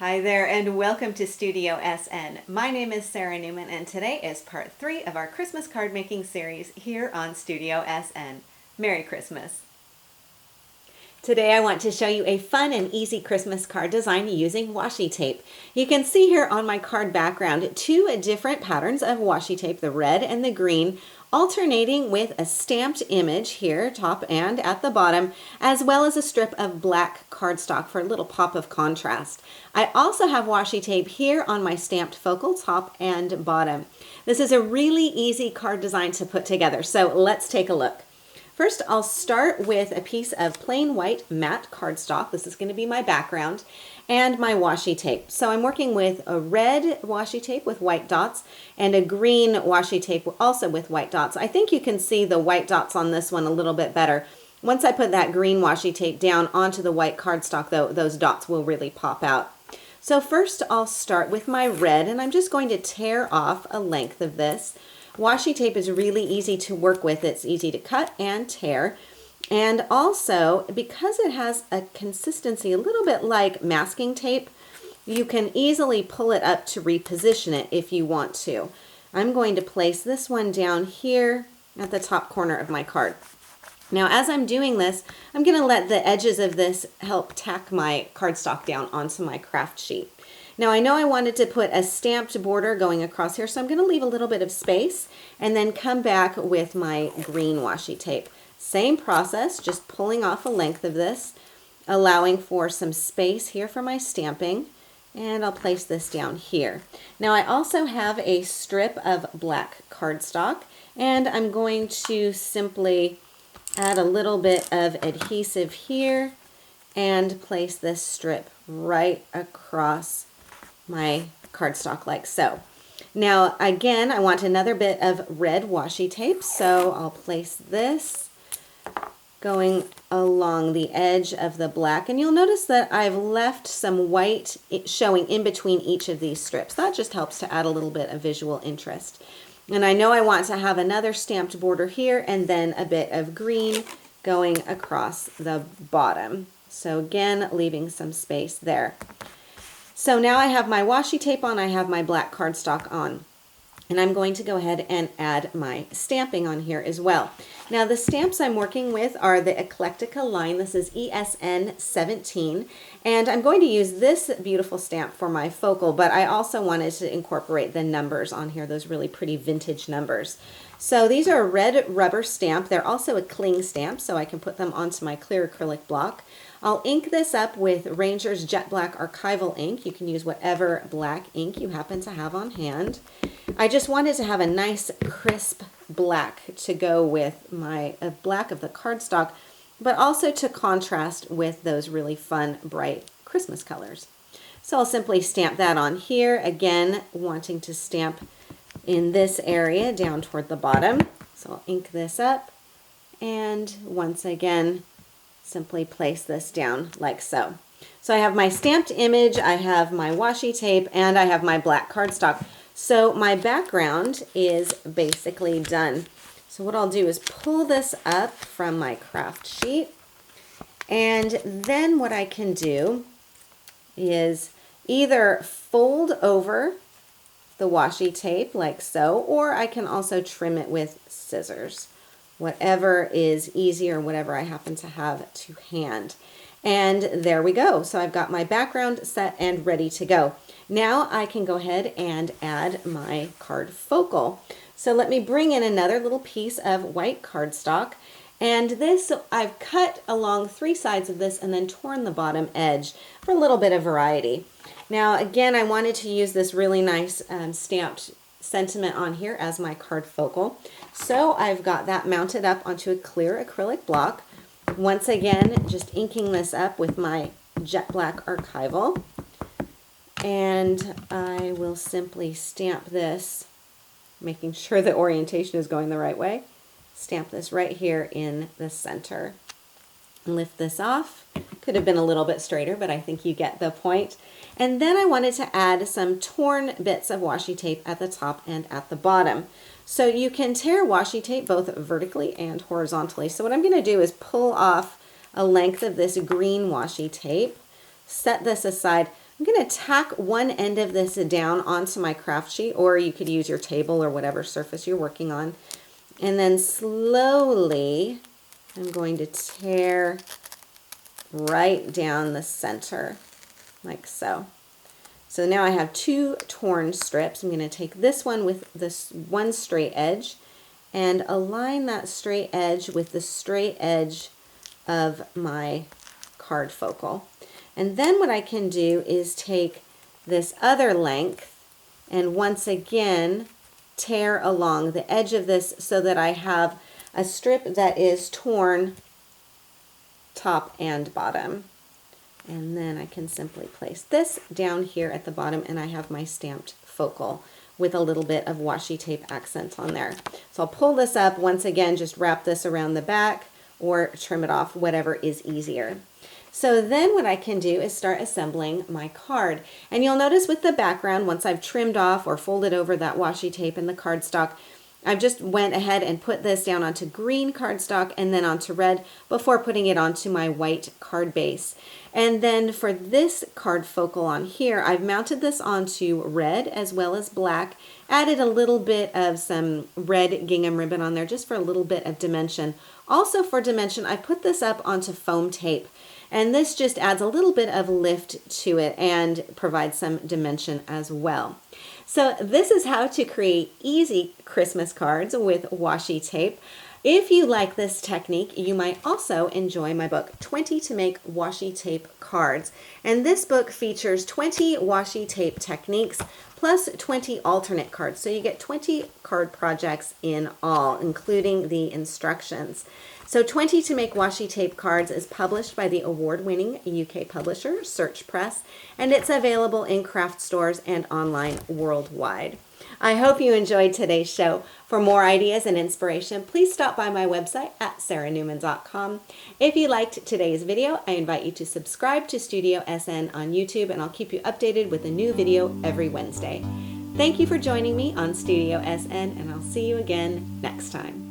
Hi there and welcome to Studio SN. My name is Sara Naumann and today is part 3 of our Christmas card making series here on Studio SN. Merry Christmas! Today I want to show you a fun and easy Christmas card design using washi tape. You can see here on my card background two different patterns of washi tape, the red and the green, alternating with a stamped image here, top and at the bottom, as well as a strip of black cardstock for a little pop of contrast. I also have washi tape here on my stamped focal, top and bottom. This is a really easy card design to put together, so let's take a look. First, I'll start with a piece of plain white matte cardstock. This is going to be my background, and my washi tape. So I'm working with a red washi tape with white dots and a green washi tape also with white dots. I think you can see the white dots on this one a little bit better. Once I put that green washi tape down onto the white cardstock, though, those dots will really pop out. So first I'll start with my red, and I'm just going to tear off a length of this. Washi tape is really easy to work with. It's easy to cut and tear. And also, because it has a consistency a little bit like masking tape, you can easily pull it up to reposition it if you want to. I'm going to place this one down here at the top corner of my card. Now, as I'm doing this, I'm going to let the edges of this help tack my cardstock down onto my craft sheet. Now, I know I wanted to put a stamped border going across here, so I'm going to leave a little bit of space and then come back with my green washi tape. Same process, just pulling off a length of this, allowing for some space here for my stamping, and I'll place this down here. Now, I also have a strip of black cardstock, and I'm going to simply add a little bit of adhesive here and place this strip right across my cardstock like so. Now again, I want another bit of red washi tape, so I'll place this going along the edge of the black, and you'll notice that I've left some white showing in between each of these strips. That just helps to add a little bit of visual interest. And I know I want to have another stamped border here and then a bit of green going across the bottom. So again, leaving some space there. So now I have my washi tape on, I have my black cardstock on, and I'm going to go ahead and add my stamping on here as well. Now the stamps I'm working with are the Eclectica line. This is ESN17, and I'm going to use this beautiful stamp for my focal, but I also wanted to incorporate the numbers on here, those really pretty vintage numbers. So these are a red rubber stamp. They're also a cling stamp, so I can put them onto my clear acrylic block. I'll ink this up with Ranger's Jet Black Archival ink. You can use whatever black ink you happen to have on hand. I just wanted to have a nice crisp black to go with my black of the cardstock, but also to contrast with those really fun, bright Christmas colors. So I'll simply stamp that on here, again, wanting to stamp in this area down toward the bottom. So I'll ink this up, and once again, simply place this down like so. So I have my stamped image, I have my washi tape, and I have my black cardstock. So my background is basically done. So what I'll do is pull this up from my craft sheet, and then what I can do is either fold over the washi tape like so, or I can also trim it with scissors. Whatever is easier, whatever I happen to have to hand. And there we go. So I've got my background set and ready to go. Now I can go ahead and add my card focal. So let me bring in another little piece of white cardstock. And this, I've cut along 3 sides of this and then torn the bottom edge for a little bit of variety. Now again, I wanted to use this really nice stamped sentiment on here as my card focal. So I've got that mounted up onto a clear acrylic block. Once again, just inking this up with my Jet Black Archival. And I will simply stamp this, making sure the orientation is going the right way. Stamp this right here in the center. Lift this off. Could have been a little bit straighter, but I think you get the point. And then I wanted to add some torn bits of washi tape at the top and at the bottom. So you can tear washi tape both vertically and horizontally. So what I'm going to do is pull off a length of this green washi tape, set this aside. I'm going to tack one end of this down onto my craft sheet, or you could use your table or whatever surface you're working on. And then slowly, I'm going to tear right down the center, like so. So now I have two torn strips. I'm going to take this one with this one straight edge and align that straight edge with the straight edge of my card focal. And then what I can do is take this other length and once again tear along the edge of this so that I have a strip that is torn top and bottom. And then I can simply place this down here at the bottom and I have my stamped focal with a little bit of washi tape accent on there. So I'll pull this up once again, just wrap this around the back or trim it off, whatever is easier. So then what I can do is start assembling my card. And you'll notice with the background, once I've trimmed off or folded over that washi tape and the cardstock, I've just went ahead and put this down onto green cardstock and then onto red before putting it onto my white card base. And then for this card focal on here, I've mounted this onto red as well as black, added a little bit of some red gingham ribbon on there just for a little bit of dimension. Also for dimension, I put this up onto foam tape. And this just adds a little bit of lift to it and provides some dimension as well. So this is how to create easy Christmas cards with washi tape. If you like this technique, you might also enjoy my book, 20 to Make Washi Tape Cards. And this book features 20 washi tape techniques plus 20 alternate cards. So you get 20 card projects in all, including the instructions. So 20 to Make Washi Tape Cards is published by the award-winning UK publisher, Search Press, and it's available in craft stores and online worldwide. I hope you enjoyed today's show. For more ideas and inspiration, please stop by my website at saranaumann.com. If you liked today's video, I invite you to subscribe to Studio SN on YouTube, and I'll keep you updated with a new video every Wednesday. Thank you for joining me on Studio SN, and I'll see you again next time.